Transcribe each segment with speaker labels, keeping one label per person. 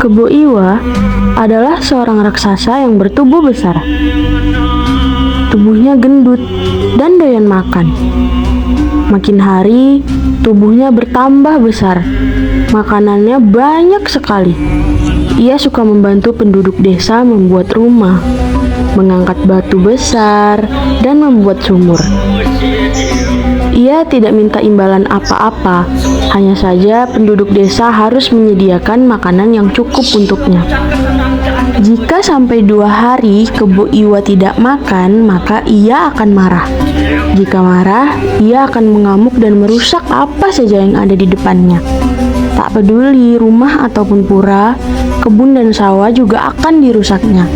Speaker 1: Kebo Iwa adalah seorang raksasa yang bertubuh besar. Tubuhnya gendut dan doyan makan. Makin hari, tubuhnya bertambah besar. Makanannya banyak sekali. Ia suka membantu penduduk desa membuat rumah, mengangkat batu besar, dan membuat sumur. Ia tidak minta imbalan apa-apa, hanya saja penduduk desa harus menyediakan makanan yang cukup untuknya. Jika sampai 2 hari Kebo Iwa tidak makan, maka ia akan marah. Jika marah, ia akan mengamuk dan merusak apa saja yang ada di depannya. Tak peduli rumah ataupun pura, kebun dan sawah juga akan dirusaknya.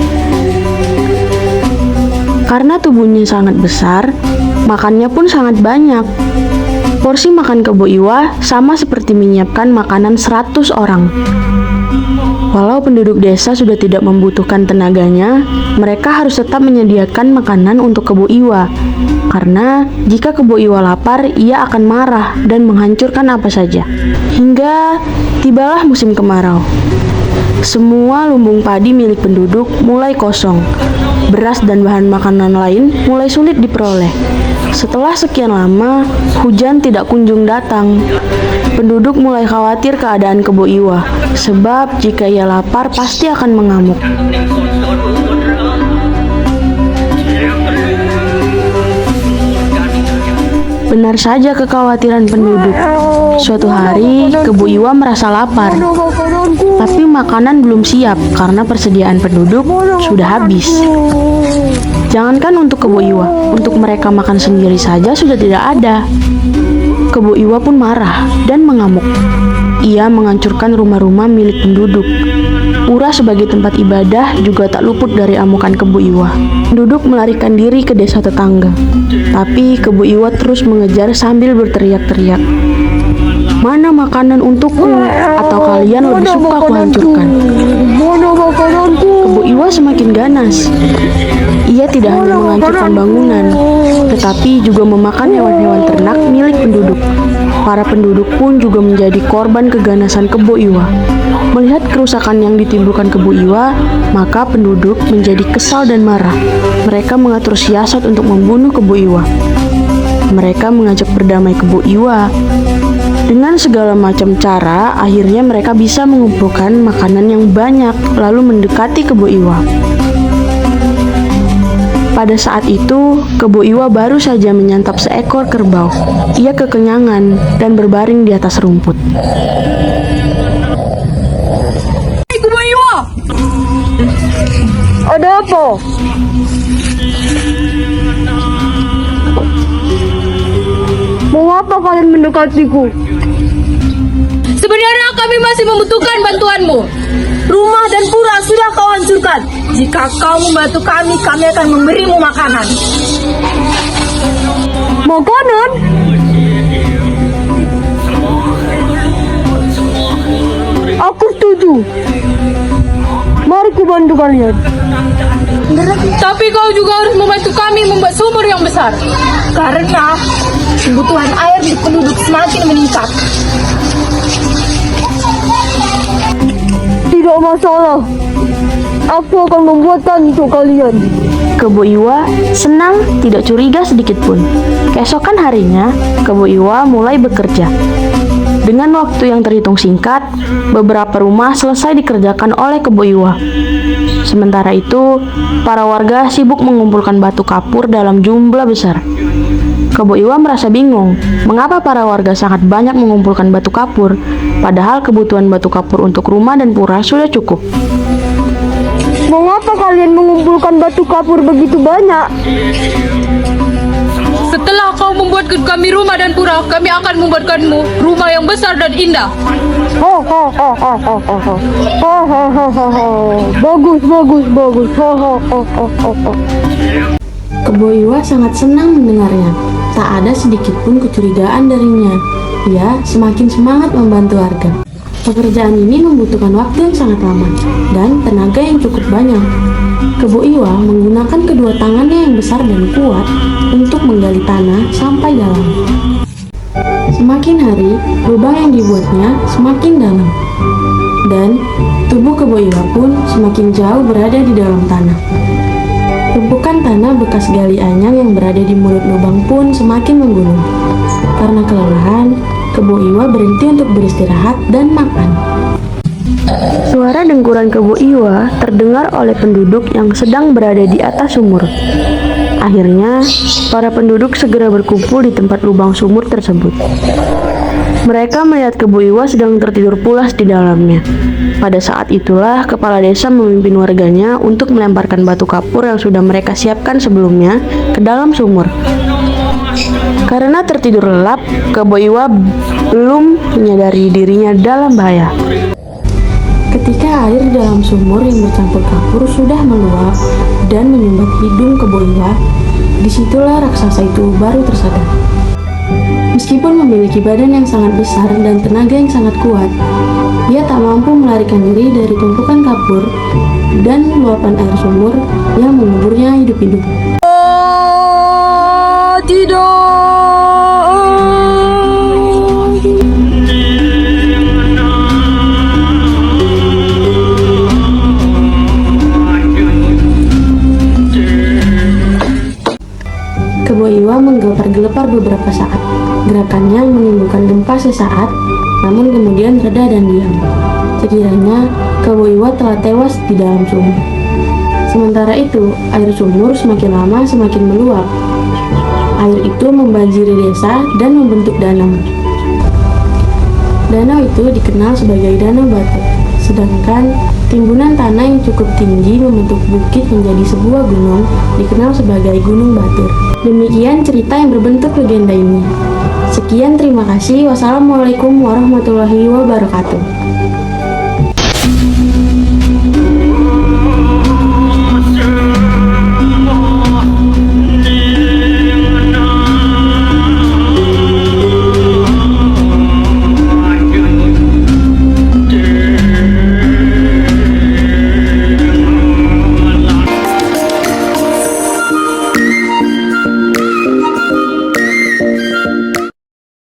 Speaker 1: Karena tubuhnya sangat besar, makannya pun sangat banyak. Porsi makan Kebo Iwa sama seperti menyiapkan makanan 100 orang. Walau penduduk desa sudah tidak membutuhkan tenaganya, mereka harus tetap menyediakan makanan untuk Kebo Iwa. Karena jika Kebo Iwa lapar, ia akan marah dan menghancurkan apa saja. Hingga tibalah musim kemarau. Semua lumbung padi milik penduduk mulai kosong. Beras dan bahan makanan lain mulai sulit diperoleh. Setelah sekian lama, hujan tidak kunjung datang. Penduduk mulai khawatir keadaan Kebo Iwa, sebab jika ia lapar pasti akan mengamuk. Benar saja kekhawatiran penduduk. Suatu hari, Kebo Iwa merasa lapar, tapi makanan belum siap karena persediaan penduduk sudah habis. Jangankan untuk Kebo Iwa, untuk mereka makan sendiri saja sudah tidak ada. Kebo Iwa pun marah dan mengamuk. Ia menghancurkan rumah-rumah milik penduduk. Pura sebagai tempat ibadah juga tak luput dari amukan Kebo Iwa. Penduduk melarikan diri ke desa tetangga. Tapi Kebo Iwa terus mengejar sambil berteriak-teriak. Mana makanan untukku? Atau kalian lebih suka kuhancurkan? Kebo Iwa semakin ganas. Ia tidak hanya menghancurkan bangunan, tetapi juga memakan hewan-hewan ternak milik penduduk. Para penduduk pun juga menjadi korban keganasan Kebo Iwa. Melihat kerusakan yang ditimbulkan Kebo Iwa, maka penduduk menjadi kesal dan marah. Mereka mengatur siasat untuk membunuh Kebo Iwa. Mereka mengajak berdamai Kebo Iwa. Dengan segala macam cara, akhirnya mereka bisa mengumpulkan makanan yang banyak, lalu mendekati Kebo Iwa. Pada saat itu, Kebo Iwa baru saja menyantap seekor kerbau. Ia kekenyangan dan berbaring di atas rumput.
Speaker 2: Hei Kebo Iwa!
Speaker 3: Ada apa? Mau apa kalian mendekatiku?
Speaker 2: Sebenarnya kami masih membutuhkan bantuanmu. Rumah dan pura sudah kau hancurkan. Jika kau membantu kami akan memberimu makanan.
Speaker 3: Makanan? Aku setuju. Mari ku bantu kalian.
Speaker 2: Tapi kau juga harus membantu kami membuat sumur yang besar. Karena kebutuhan air di penduduk semakin meningkat.
Speaker 3: Tidak masalah. Aku akan membuatkan untuk kalian.
Speaker 1: Kebo Iwa senang, tidak curiga sedikit pun. Keesokan harinya, Kebo Iwa mulai bekerja. Dengan waktu yang terhitung singkat, beberapa rumah selesai dikerjakan oleh Kebo Iwa. Sementara itu, para warga sibuk mengumpulkan batu kapur dalam jumlah besar. Kebo Iwa merasa bingung, mengapa para warga sangat banyak mengumpulkan batu kapur, padahal kebutuhan batu kapur untuk rumah dan pura sudah cukup.
Speaker 3: Mengapa kalian mengumpulkan batu kapur begitu banyak?
Speaker 2: Setelah kau membuat membuatkan kami rumah dan pura, kami akan membuatkanmu rumah yang besar dan indah.
Speaker 3: Ho ho ho ho ho ho ho. Ho ho ho ho ho. Bagus bagus bagus. Ho ho ho ho ho ho.
Speaker 1: Kebo Iwa sangat senang mendengarnya. Tak ada sedikit pun kecurigaan darinya. Ia semakin semangat membantu warga. Pekerjaan ini membutuhkan waktu yang sangat lama dan tenaga yang cukup banyak. Kebo Iwa menggunakan kedua tangannya yang besar dan kuat untuk menggali tanah sampai dalam. Semakin hari, lubang yang dibuatnya semakin dalam. Dan tubuh Kebo Iwa pun semakin jauh berada di dalam tanah. Tumpukan tanah bekas gali anyang yang berada di mulut lubang pun semakin menggulung. Karena kelelahan, Kebo Iwa berhenti untuk beristirahat dan makan. Suara dengkuran Kebo Iwa terdengar oleh penduduk yang sedang berada di atas sumur. Akhirnya, para penduduk segera berkumpul di tempat lubang sumur tersebut. Mereka melihat Kebo Iwa sedang tertidur pulas di dalamnya. Pada saat itulah, kepala desa memimpin warganya untuk melemparkan batu kapur yang sudah mereka siapkan sebelumnya ke dalam sumur. Karena tertidur lelap, Kebo Iwa belum menyadari dirinya dalam bahaya. Ketika air di dalam sumur yang bercampur kapur sudah meluap dan menyumbat hidung Kebo Iwa, disitulah raksasa itu baru tersadar. Meskipun memiliki badan yang sangat besar dan tenaga yang sangat kuat, ia tak mampu melarikan diri dari tumpukan kapur dan luapan air sumur yang menguburnya hidup-hidup.
Speaker 2: Oh, tidak.
Speaker 1: Kebo Iwa menggelepar-gelepar beberapa saat. Gerakannya menimbulkan gempa sesaat, namun kemudian reda dan diam. Sekiranya Kebo Iwa telah tewas di dalam sumur. Sementara itu, air sumur semakin lama semakin meluap. Air itu membanjiri desa dan membentuk danau. Danau itu dikenal sebagai Danau Batur. Sedangkan timbunan tanah yang cukup tinggi membentuk bukit menjadi sebuah gunung dikenal sebagai Gunung Batur. Demikian cerita yang berbentuk legenda ini. Sekian, terima kasih. Wassalamualaikum warahmatullahi wabarakatuh.